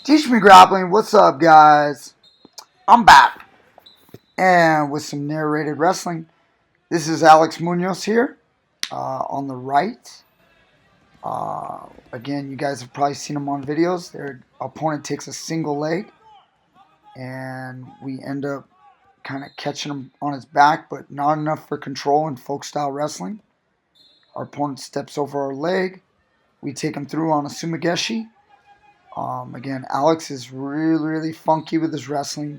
Teach Me Grappling, what's up, guys? I'm back, and with some narrated wrestling. This is Alex Munoz here on the right. Again, you guys have probably seen him on videos. Their opponent takes a single leg, and we end up kind of catching him on his back, but not enough for control in folk style wrestling. Our opponent steps over our leg. We take him through on a sumigeshi. Again, Alex is really funky with his wrestling.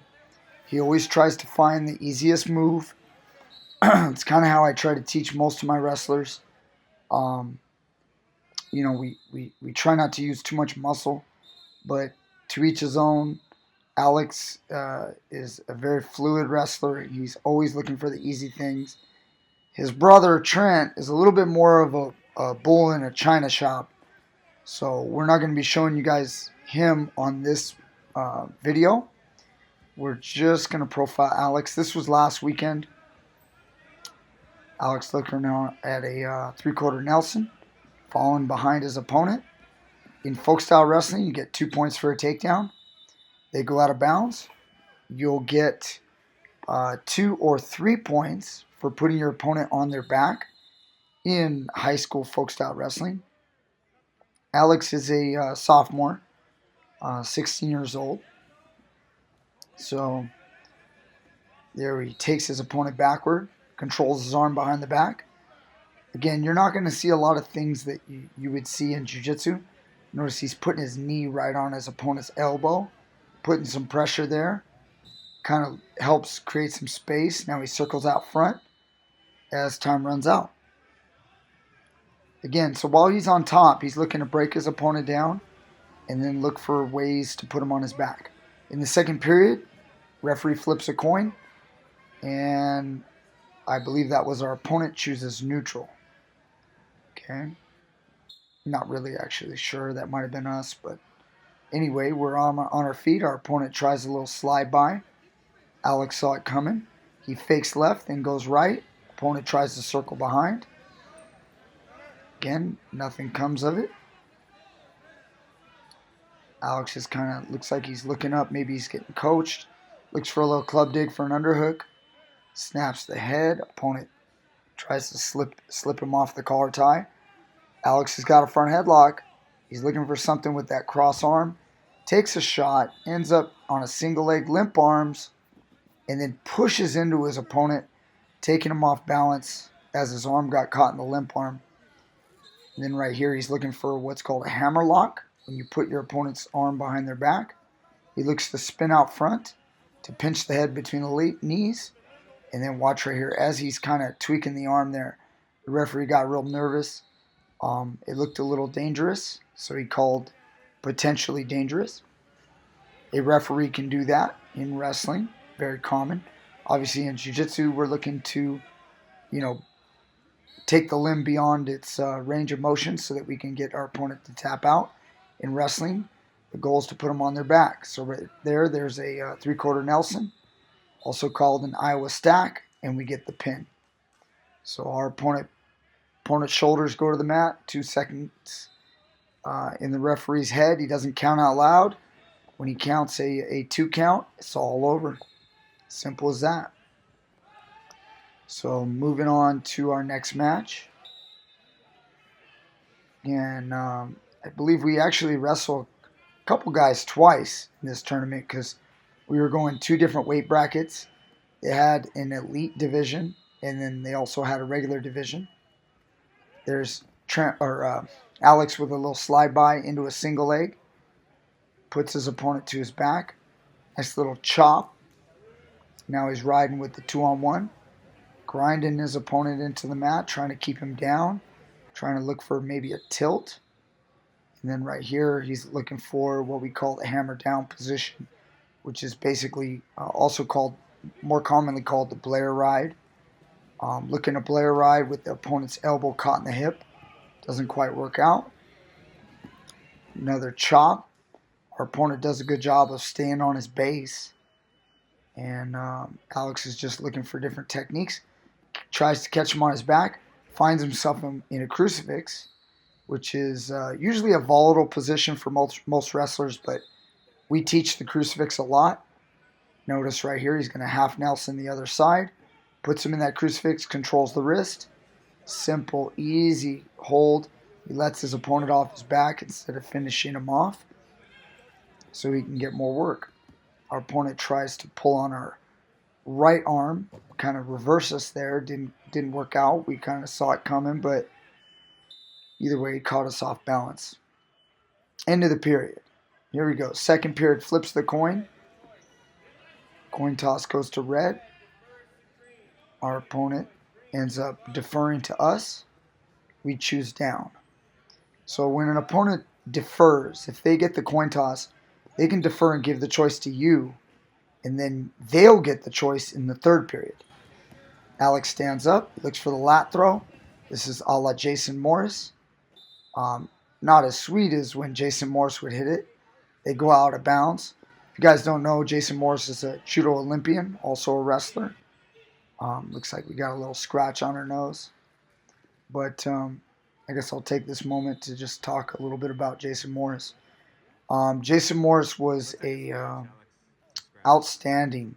He always tries to find the easiest move. It's kind of how I try to teach most of my wrestlers. We try not to use too much muscle, but to each his own. Alex is a very fluid wrestler. He's always looking for the easy things. His brother, Trent, is a little bit more of a bull in a china shop. So we're not going to be showing you guys him on this video. We're just going to profile Alex. This was last weekend. Alex looking now at a three-quarter Nelson, falling behind his opponent. In folk style wrestling, you get 2 points for a takedown. They go out of bounds. You'll get 2 or 3 points for putting your opponent on their back in high school folk style wrestling. Alex is a sophomore, 16 years old. So there he takes his opponent backward, controls his arm behind the back. Again, you're not going to see a lot of things that you would see in jiu-jitsu. Notice he's putting his knee right on his opponent's elbow, putting some pressure there. Kind of helps create some space. Now he circles out front as time runs out. Again, so while he's on top, he's looking to break his opponent down and then look for ways to put him on his back. In the second period, referee flips a coin, and I believe that was our opponent chooses neutral. Okay. Not really actually sure. That might have been us, but anyway, we're on our feet. Our opponent tries a little slide by. Alex saw it coming. He fakes left and goes right. Opponent tries to circle behind. Again, nothing comes of it. Alex just kind of looks like he's looking up. Maybe he's getting coached. Looks for a little club dig for an underhook. Snaps the head. Opponent tries to slip him off the collar tie. Alex has got a front headlock. He's looking for something with that cross arm. Takes a shot. Ends up on a single leg limp arms. And then pushes into his opponent, taking him off balance as his arm got caught in the limp arm. And then right here, he's looking for what's called a hammer lock. When you put your opponent's arm behind their back, he looks to spin out front to pinch the head between the knees. And then watch right here, as he's kind of tweaking the arm there, the referee got real nervous. It looked a little dangerous, so he called potentially dangerous. A referee can do that in wrestling, very common. Obviously in jiu-jitsu, we're looking to, take the limb beyond its range of motion so that we can get our opponent to tap out. In wrestling, the goal is to put them on their back. So right there's a three-quarter Nelson, also called an Iowa stack, and we get the pin. So our opponent's shoulders go to the mat, 2 seconds in the referee's head. He doesn't count out loud. When he counts a 2 count, it's all over. Simple as that. So moving on to our next match. And I believe we actually wrestled a couple guys twice in this tournament because we were going 2 different weight brackets. They had an elite division, and then they also had a regular division. There's Alex with a little slide by into a single leg. Puts his opponent to his back. Nice little chop. Now he's riding with the 2-on-1. Grinding his opponent into the mat, trying to keep him down. Trying to look for maybe a tilt. And then right here, he's looking for what we call the hammer down position, which is basically also called, more commonly called the Blair ride. Looking to Blair ride with the opponent's elbow caught in the hip. Doesn't quite work out. Another chop. Our opponent does a good job of staying on his base. And Alex is just looking for different techniques. Tries to catch him on his back. Finds himself in a crucifix, which is usually a volatile position for most wrestlers, but We teach the crucifix a lot. Notice right here, he's going to half Nelson the other side. Puts him in that crucifix, controls the wrist. Simple, easy hold. He lets his opponent off his back instead of finishing him off so he can get more work. Our opponent tries to pull on our right arm, kind of reverse us there. Didn't work out. We kind of saw it coming, but either way, he caught us off balance. End of the period. Here we go. Second period, flips the coin. Coin toss goes to red. Our opponent ends up deferring to us. We choose down. So when an opponent defers, if they get the coin toss, they can defer and give the choice to you, and then they'll get the choice in the third period. Alex stands up, looks for the lat throw. This is a la Jason Morris. Not as sweet as when Jason Morris would hit it. They go out of bounds. If you guys don't know, Jason Morris is a judo Olympian, also a wrestler. Looks like we got a little scratch on her nose. But I guess I'll take this moment to just talk a little bit about Jason Morris. Jason Morris was a outstanding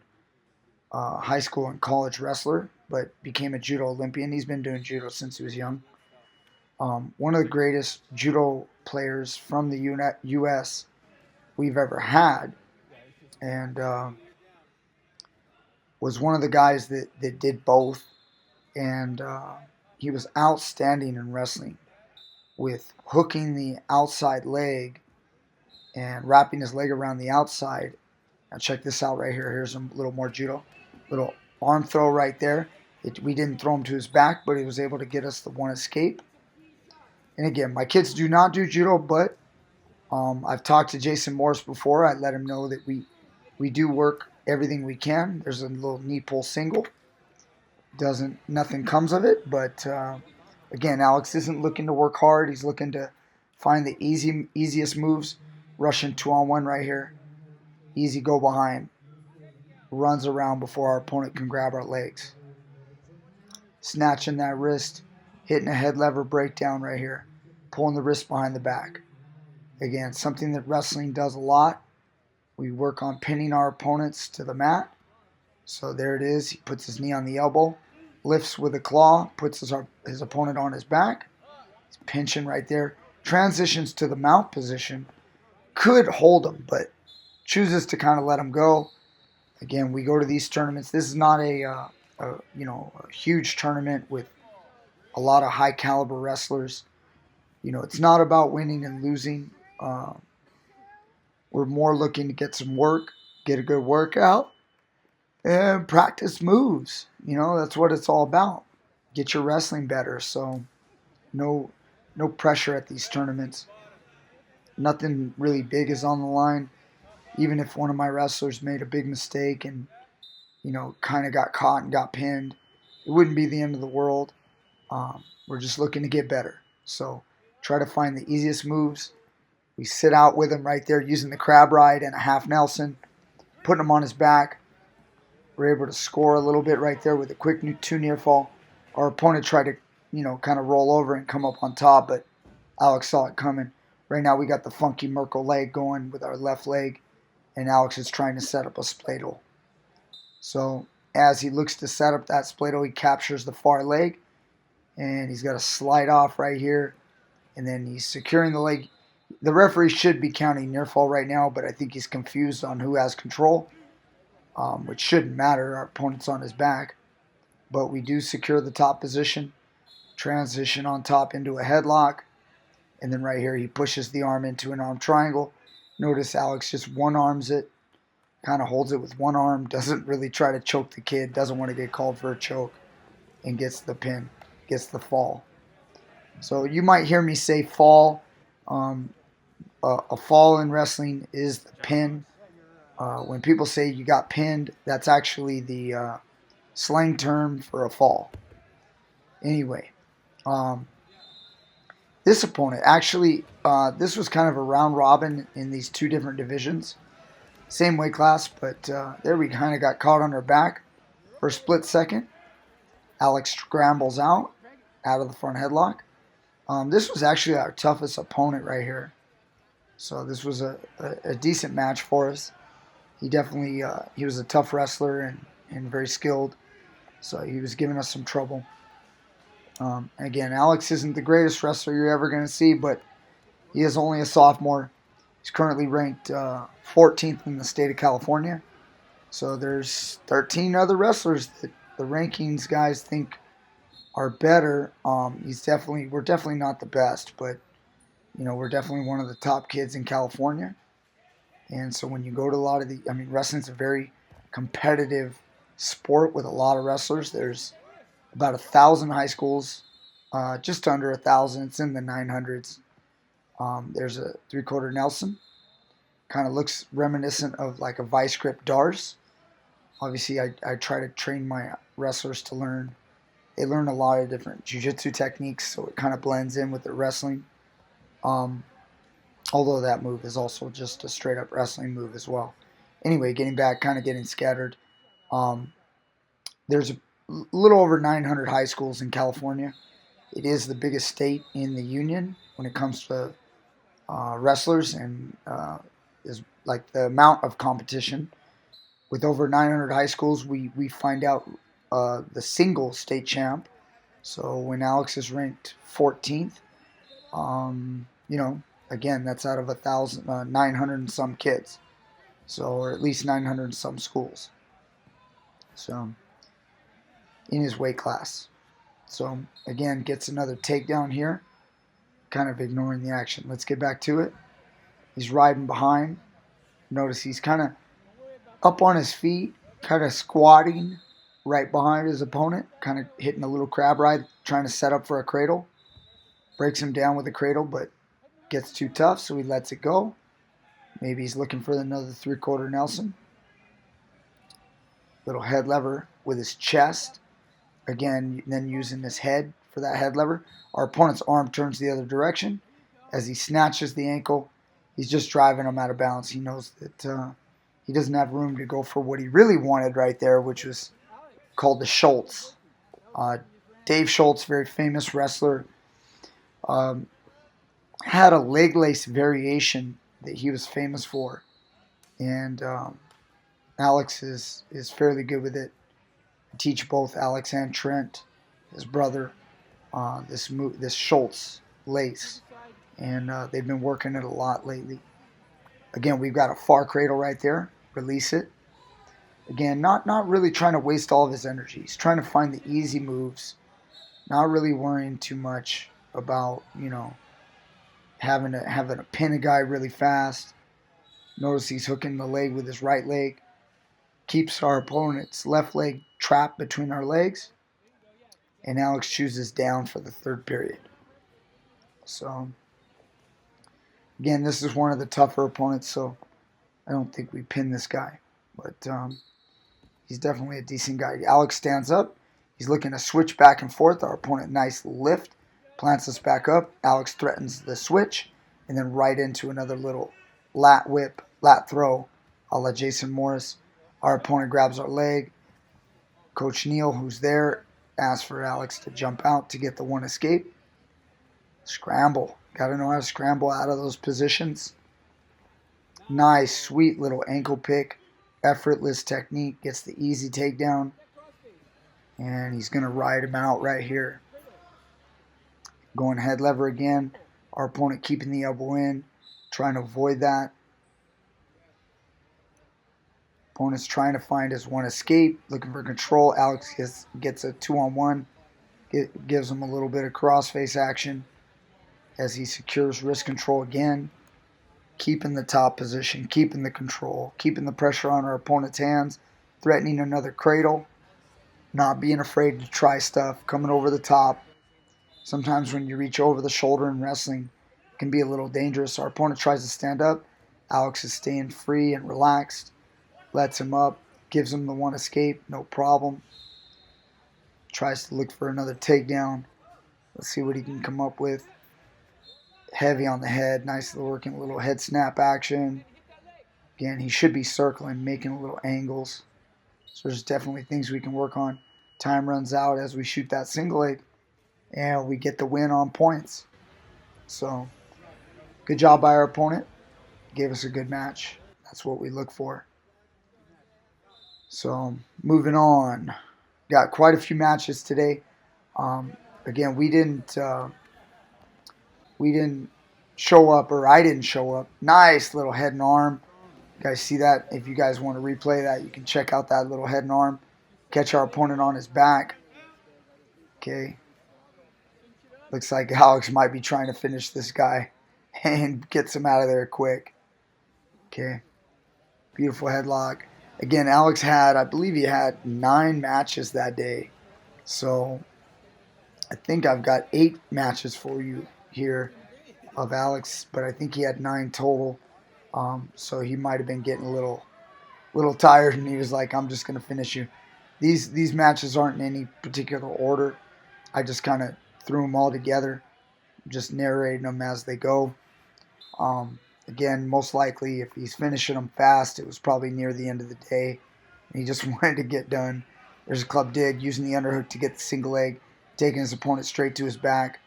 high school and college wrestler, but became a judo Olympian. He's been doing judo since he was young. One of the greatest judo players from the U.S. we've ever had, and was one of the guys that did both, and he was outstanding in wrestling with hooking the outside leg and wrapping his leg around the outside. Now check this out right here. Here's a little more judo. Little arm throw right there. We didn't throw him to his back, but he was able to get us the one escape. And again, my kids do not do judo, but I've talked to Jason Morris before. I let him know that we do work everything we can. There's a little knee pull single. Nothing comes of it, but again, Alex isn't looking to work hard. He's looking to find the easiest moves. Russian 2-on-1 right here. Easy go behind. Runs around before our opponent can grab our legs. Snatching that wrist. Hitting a head lever breakdown right here. Pulling the wrist behind the back. Again, something that wrestling does a lot. We work on pinning our opponents to the mat. So there it is. He puts his knee on the elbow. Lifts with a claw. Puts his opponent on his back. He's pinching right there. Transitions to the mount position. Could hold him, but chooses to kind of let him go. Again, we go to these tournaments. This is not a huge tournament with a lot of high caliber wrestlers. It's not about winning and losing. We're more looking to get some work, get a good workout, and practice moves. That's what it's all about. Get your wrestling better. So no pressure at these tournaments. Nothing really big is on the line. Even if one of my wrestlers made a big mistake and, kind of got caught and got pinned, it wouldn't be the end of the world. We're just looking to get better. So try to find the easiest moves. We sit out with him right there using the crab ride and a half Nelson, putting him on his back. We're able to score a little bit right there with a quick 2 near fall. Our opponent tried to, kind of roll over and come up on top, but Alex saw it coming. Right now we got the funky Merkle leg going with our left leg, and Alex is trying to set up a spladle. So as he looks to set up that spladle, he captures the far leg, and he's got a slide off right here, and then he's securing the leg. The referee should be counting near fall right now, but I think he's confused on who has control, which shouldn't matter. Our opponent's on his back, but we do secure the top position, transition on top into a headlock, and then right here he pushes the arm into an arm triangle. Notice Alex just one arms it, kind of holds it with one arm, doesn't really try to choke the kid, doesn't want to get called for a choke, and gets the pin, gets the fall. So you might hear me say fall. A fall in wrestling is the pin. When people say you got pinned, that's actually the slang term for a fall. Anyway, this opponent, actually, this was kind of a round robin in these 2 different divisions. Same weight class, but there we kind of got caught on our back for a split second. Alex scrambles out of the front headlock. This was actually our toughest opponent right here. So this was a decent match for us. He definitely he was a tough wrestler and very skilled. So he was giving us some trouble. Again, Alex isn't the greatest wrestler you're ever going to see, but he is only a sophomore. He's currently ranked 14th in the state of California. So there's 13 other wrestlers that the rankings guys think are better. We're definitely not the best, but we're definitely one of the top kids in California. And so when you go to a lot of wrestling's a very competitive sport with a lot of wrestlers. There's about 1,000 high schools, just under 1,000. It's in the 900s. There's a three-quarter Nelson. Kind of looks reminiscent of like a vice grip Dars. Obviously, I try to train my wrestlers to learn. They learn a lot of different jiu-jitsu techniques, so it kind of blends in with the wrestling. Although that move is also just a straight-up wrestling move as well. Anyway, getting back, kind of getting scattered. There's a little over 900 high schools in California. It is the biggest state in the union when it comes to wrestlers and is like the amount of competition. With over 900 high schools, we find out the single state champ. So when Alex is ranked 14th, again, that's out of 900 and some kids. So, or at least 900 and some schools. So, in his weight class. So, again, gets another takedown here. Kind of ignoring the action. Let's get back to it. He's riding behind. Notice he's kind of up on his feet, kind of squatting right behind his opponent, kind of hitting a little crab ride, trying to set up for a cradle. Breaks him down with a cradle, but gets too tough, so he lets it go. Maybe he's looking for another three-quarter Nelson. Little head lever with his chest. Again, then using his head for that head lever. Our opponent's arm turns the other direction. As he snatches the ankle, he's just driving him out of balance. He knows that he doesn't have room to go for what he really wanted right there, which was called the Schultz. Dave Schultz, very famous wrestler, had a leg lace variation that he was famous for. And Alex is fairly good with it. I teach both Alex and Trent, his brother, this Schultz lace. And they've been working it a lot lately. Again, we've got a far cradle right there. Release it. Again, not really trying to waste all of his energy. He's trying to find the easy moves. Not really worrying too much about, having to pin a guy really fast. Notice he's hooking the leg with his right leg. Keeps our opponent's left leg trapped between our legs. And Alex chooses down for the third period. So, again, this is one of the tougher opponents, so I don't think we pin this guy. But he's definitely a decent guy. Alex stands up. He's looking to switch back and forth. Our opponent, nice lift. Plants us back up. Alex threatens the switch. And then right into another little lat whip, lat throw, a la Jason Morris. Our opponent grabs our leg. Coach Neal, who's there, asks for Alex to jump out to get the one escape. Scramble. Got to know how to scramble out of those positions. Nice, sweet little ankle pick. Effortless technique. Gets the easy takedown. And he's going to ride him out right here. Going head lever again. Our opponent keeping the elbow in. Trying to avoid that. Opponent's trying to find his one escape. Looking for control. Alex gets a 2-on-1. Gives him a little bit of crossface action. As he secures wrist control again. Keeping the top position. Keeping the control. Keeping the pressure on our opponent's hands. Threatening another cradle. Not being afraid to try stuff. Coming over the top. Sometimes when you reach over the shoulder in wrestling, it can be a little dangerous. Our opponent tries to stand up. Alex is staying free and relaxed. Lets him up. Gives him the one escape. No problem. Tries to look for another takedown. Let's see what he can come up with. Heavy on the head. Nicely working a little head snap action. Again, he should be circling, making little angles. So there's definitely things we can work on. Time runs out as we shoot that single leg. And we get the win on points. So, good job by our opponent. gave us a good match. That's what we look for. So moving on, got quite a few matches today. Again, we didn't show up, or I didn't show up. Nice little head and arm. You guys see that? If you guys want to replay that, you can check out that little head and arm. Catch our opponent on his back. Okay. Looks like Alex might be trying to finish this guy and gets him out of there quick. Okay. Beautiful headlock. Again, Alex had, I believe he had 9 matches that day. So I think I've got 8 matches for you here of Alex, but I think he had 9 total. So he might have been getting a little tired, and he was like, I'm just going to finish you. These matches aren't in any particular order. I just kind of threw them all together, just narrating them as they go. Again, most likely, if he's finishing them fast, it was probably near the end of the day, and he just wanted to get done. There's a club dig, using the underhook to get the single leg, taking his opponent straight to his back.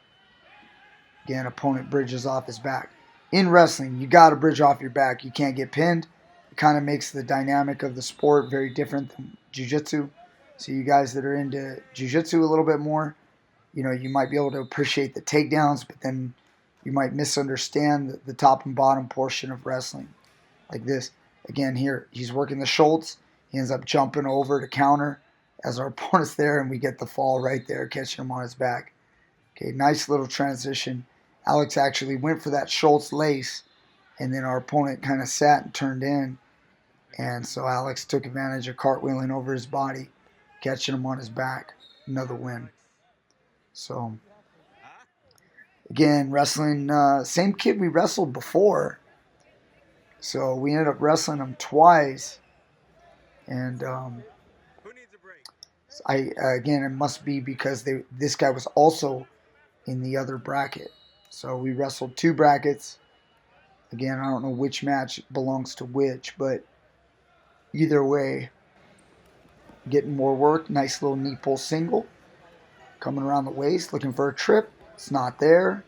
Again, opponent bridges off his back. In wrestling, you got to bridge off your back. You can't get pinned. It kind of makes the dynamic of the sport very different than jiu-jitsu. So you guys that are into jiu-jitsu a little bit more, you might be able to appreciate the takedowns, but then you might misunderstand the top and bottom portion of wrestling. Like this. Again, here, he's working the Schultz. He ends up jumping over to counter as our opponent's there, and we get the fall right there, catching him on his back. Okay, nice little transition. Alex actually went for that Schultz lace, and then our opponent kind of sat and turned in. And so Alex took advantage of cartwheeling over his body, catching him on his back. Another win. So, again, wrestling, same kid we wrestled before. So we ended up wrestling him twice. And again, it must be because this guy was also in the other bracket. So we wrestled 2 brackets. Again, I don't know which match belongs to which, but either way, getting more work. Nice little knee pull single. Coming around the waist, looking for a trip. It's not there.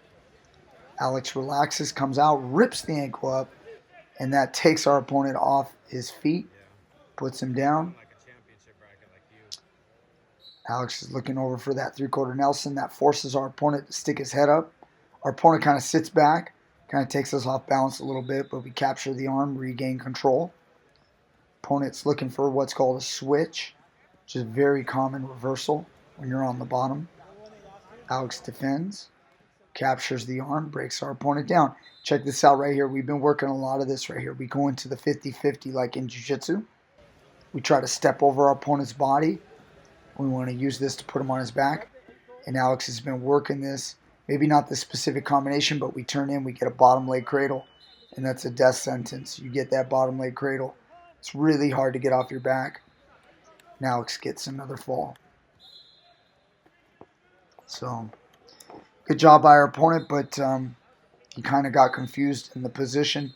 Alex relaxes, comes out, rips the ankle up, and that takes our opponent off his feet, puts him down. Alex is looking over for that 3/4 Nelson. That forces our opponent to stick his head up. Our opponent kind of sits back, kind of takes us off balance a little bit, but we capture the arm, regain control. Opponent's looking for what's called a switch, which is a very common reversal when you're on the bottom. Alex defends, captures the arm, breaks our opponent down. Check this out right here. We've been working a lot of this right here. We go into the 50-50 like in jiu-jitsu. We try to step over our opponent's body. We want to use this to put him on his back. And Alex has been working this. Maybe not this specific combination, but we turn in, we get a bottom leg cradle. And that's a death sentence. You get that bottom leg cradle. It's really hard to get off your back. And Alex gets another fall. So, good job by our opponent, but he kind of got confused in the position.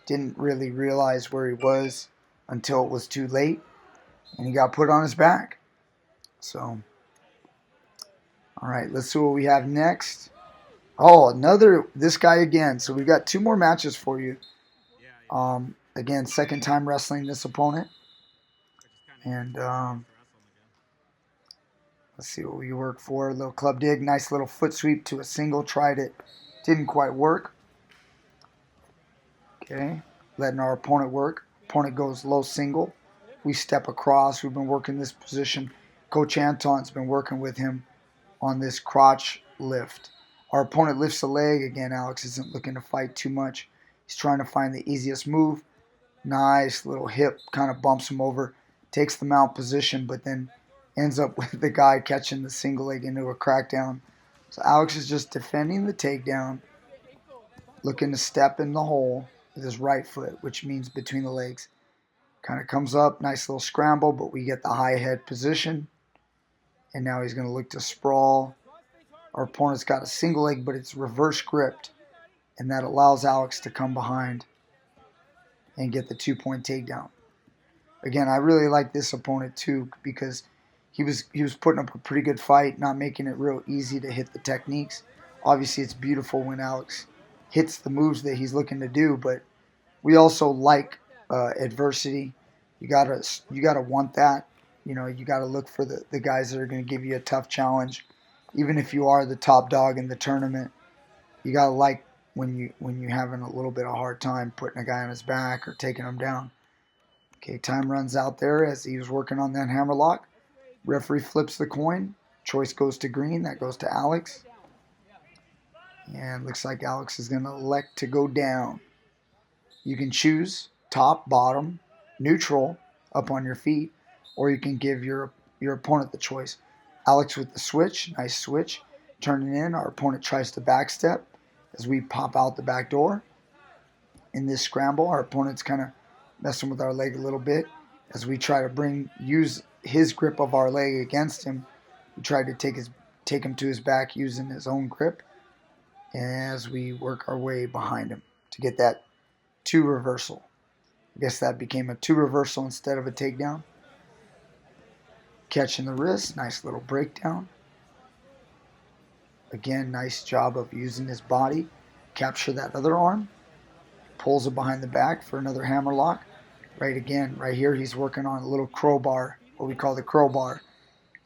Didn't really realize where he was until it was too late. And he got put on his back. So, all right, let's see what we have next. Oh, this guy again. So we've got 2 more matches for you. Again, second time wrestling this opponent. And let's see what we work for. A little club dig, nice little foot sweep to a single. Tried it, didn't quite work. Okay, letting our opponent work. Opponent goes low single. We step across. We've been working this position. Coach Anton's been working with him on this crotch lift. Our opponent lifts a leg. Again, Alex isn't looking to fight too much. He's trying to find the easiest move. Nice little hip, kind of bumps him over. Takes the mount position, but then ends up with the guy catching the single leg into a crackdown. So Alex is just defending the takedown, looking to step in the hole with his right foot, which means between the legs. Kind of comes up, nice little scramble, but we get the high head position. And now he's going to look to sprawl. Our opponent's got a single leg, but it's reverse gripped. And that allows Alex to come behind and get the 2-point takedown. Again, I really like this opponent too because he was putting up a pretty good fight, not making it real easy to hit the techniques. Obviously, it's beautiful when Alex hits the moves that he's looking to do, but we also like adversity. You gotta want that. You gotta look for the guys that are going to give you a tough challenge, even if you are the top dog in the tournament. You gotta like when you having a little bit of a hard time putting a guy on his back or taking him down. Okay, time runs out there as he was working on that hammerlock. Referee flips the coin. Choice goes to green. That goes to Alex. And looks like Alex is going to elect to go down. You can choose top, bottom, neutral, up on your feet, or you can give your opponent the choice. Alex with the switch, nice switch, turning in. Our opponent tries to backstep as we pop out the back door. In this scramble, our opponent's kind of messing with our leg a little bit as we try to use his grip of our leg against him. We try to take him to his back using his own grip as we work our way behind him to get that 2 reversal. I guess that became a 2 reversal instead of a takedown. Catching the wrist, nice little breakdown. Again, nice job of using his body. Capture that other arm. Pulls it behind the back for another hammerlock. Right here, he's working on a little crowbar, what we call the crowbar.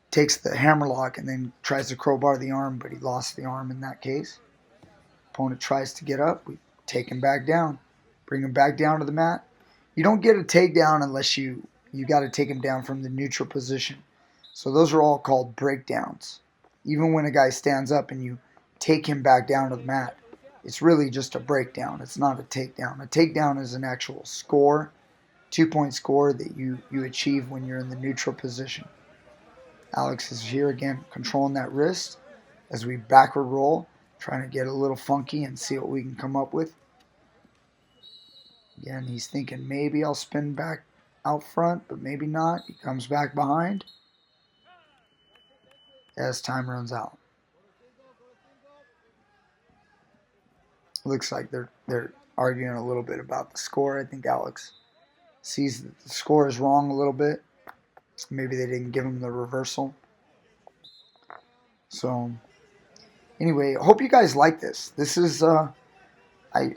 Takes the hammerlock and then tries to crowbar the arm, but he lost the arm in that case. Opponent tries to get up. We take him back down. Bring him back down to the mat. You don't get a takedown unless you got to take him down from the neutral position. So those are all called breakdowns. Even when a guy stands up and you take him back down to the mat, it's really just a breakdown. It's not a takedown. A takedown is an actual score, 2-point score that you achieve when you're in the neutral position. Alex is here again, controlling that wrist as we backward roll, trying to get a little funky and see what we can come up with. Again, he's thinking maybe I'll spin back out front, but maybe not. He comes back behind as time runs out. Looks like they're arguing a little bit about the score. I think Alex sees that the score is wrong a little bit. Maybe they didn't give him the reversal. So, anyway, I hope you guys like this. This is, I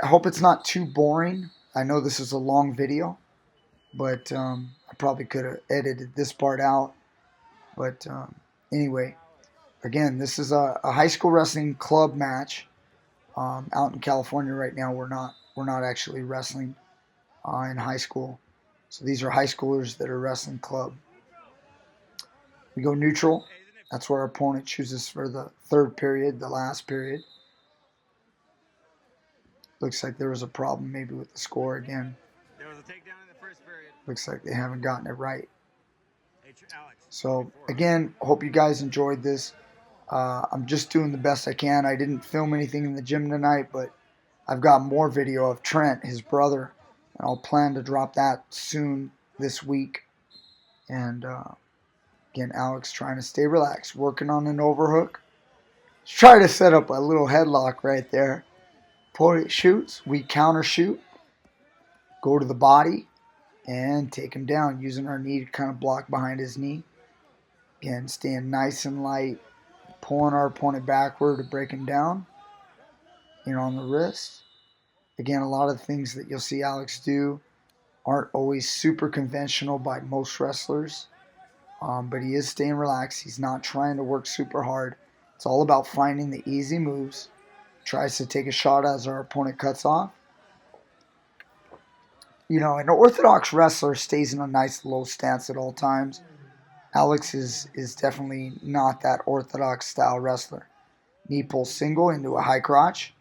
hope it's not too boring. I know this is a long video, but I probably could have edited this part out. But anyway, again, this is a high school wrestling club match. Out in California right now, we're not actually wrestling in high school. So these are high schoolers that are wrestling club. We go neutral. That's where our opponent chooses for the third period, the last period. Looks like there was a problem maybe with the score again. There was a takedown in the first period. Looks like they haven't gotten it right. So again, hope you guys enjoyed this. I'm just doing the best I can. I didn't film anything in the gym tonight, but I've got more video of Trent, his brother, and I'll plan to drop that soon this week. And again, Alex trying to stay relaxed, working on an overhook. Let's try to set up a little headlock right there. Opponent shoots, we counter shoot, go to the body, and take him down using our knee to kind of block behind his knee. Again, staying nice and light, pulling our opponent backward to break him down. On the wrist. Again, a lot of the things that you'll see Alex do aren't always super conventional by most wrestlers. But he is staying relaxed. He's not trying to work super hard. It's all about finding the easy moves. Tries to take a shot as our opponent cuts off. An orthodox wrestler stays in a nice low stance at all times. Alex is definitely not that orthodox style wrestler. Knee pull single into a high crotch.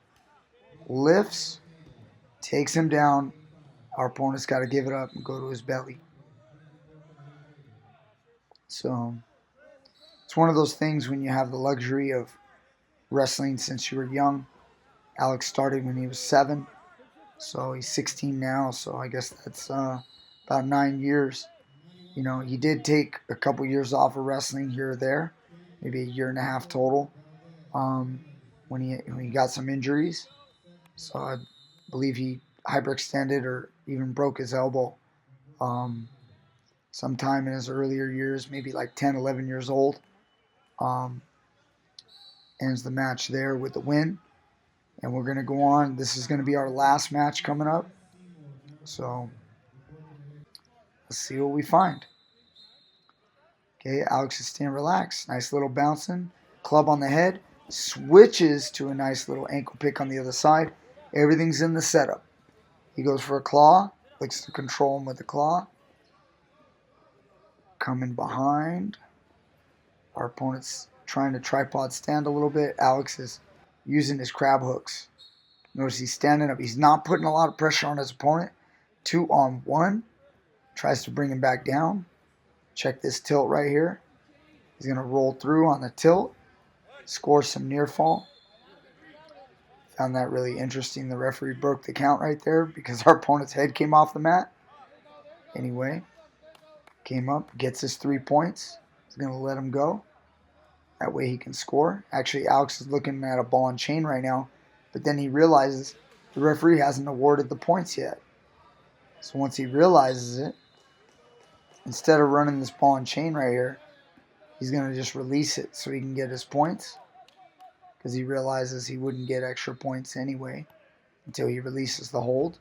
Lifts. Takes him down. Our opponent's got to give it up and go to his belly. So, it's one of those things when you have the luxury of wrestling since you were young. Alex started when he was 7. So, he's 16 now. So, I guess that's about 9 years. He did take a couple years off of wrestling here or there. Maybe a year and a half total. When he got some injuries. So, I believe he hyperextended or even broke his elbow sometime in his earlier years, maybe like 10, 11 years old. Ends the match there with the win. And we're going to go on. This is going to be our last match coming up. So let's see what we find. Okay, Alex is staying relaxed. Nice little bouncing. Club on the head. Switches to a nice little ankle pick on the other side. Everything's in the setup. He goes for a claw. Looks to control him with the claw. Coming behind. Our opponent's trying to tripod stand a little bit. Alex is using his crab hooks. Notice he's standing up. He's not putting a lot of pressure on his opponent. 2-on-1. Tries to bring him back down. Check this tilt right here. He's going to roll through on the tilt. Score some near fall. Found that really interesting. The referee broke the count right there because our opponent's head came off the mat. Anyway, came up, gets his 3 points. He's going to let him go. That way he can score. Actually, Alex is looking at a ball and chain right now, but then he realizes the referee hasn't awarded the points yet. So once he realizes it, instead of running this ball and chain right here, he's going to just release it so he can get his points, because he realizes he wouldn't get extra points anyway until he releases the hold.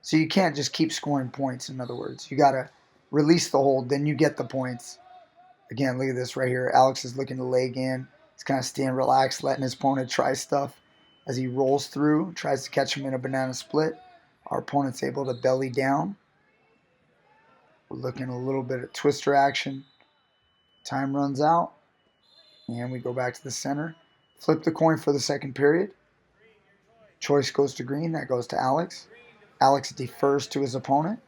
So you can't just keep scoring points, in other words. You got to release the hold, then you get the points. Again, look at this right here. Alex is looking to leg in. He's kind of staying relaxed, letting his opponent try stuff. As he rolls through, tries to catch him in a banana split. Our opponent's able to belly down. We're looking a little bit at twister action. Time runs out. And we go back to the center. Flip the coin for the second period. Choice goes to green. That goes to Alex. Alex defers to his opponent.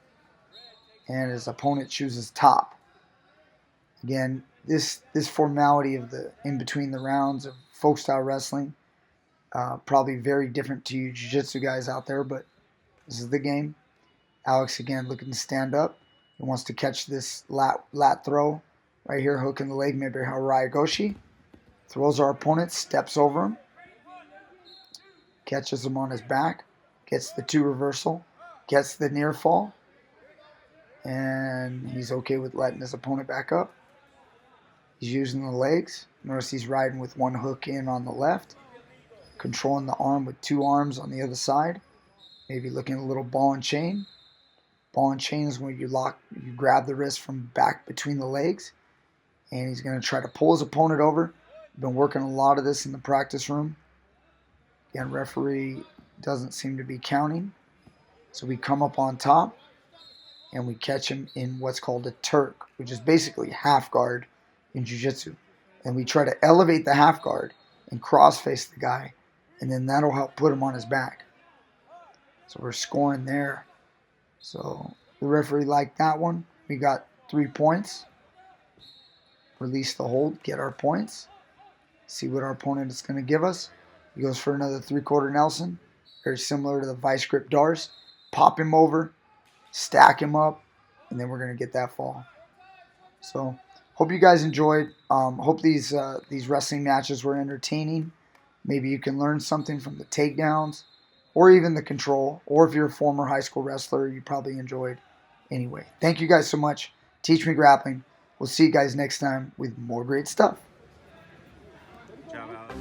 And his opponent chooses top. Again, this formality of the in between the rounds of folk style wrestling, probably very different to you jiu-jitsu guys out there, but this is the game. Alex again looking to stand up. He wants to catch this lat throw right here, hook in the leg, maybe Harai Goshi. Throws our opponent, steps over him, catches him on his back, gets the 2 reversal, gets the near fall, and he's okay with letting his opponent back up. He's using the legs. Notice he's riding with 1 hook in on the left, controlling the arm with 2 arms on the other side. Maybe looking at a little ball and chain. Ball and chain is when you grab the wrist from back between the legs, and he's going to try to pull his opponent over. Been working a lot of this in the practice room. Again, referee doesn't seem to be counting, so we come up on top and we catch him in what's called a Turk, which is basically half guard in jiu-jitsu. And we try to elevate the half guard and cross face the guy, and then that'll help put him on his back. So we're scoring there. So the referee liked that one. We got 3 points. Release the hold, get our points. See what our opponent is going to give us. He goes for another 3/4 Nelson. Very similar to the vice grip Dars. Pop him over, stack him up, and then we're going to get that fall. So hope you guys enjoyed. Hope these wrestling matches were entertaining. Maybe you can learn something from the takedowns or even the control. Or if you're a former high school wrestler, you probably enjoyed anyway. Thank you guys so much. Teach Me Grappling. We'll see you guys next time with more great stuff. Good job, Alex.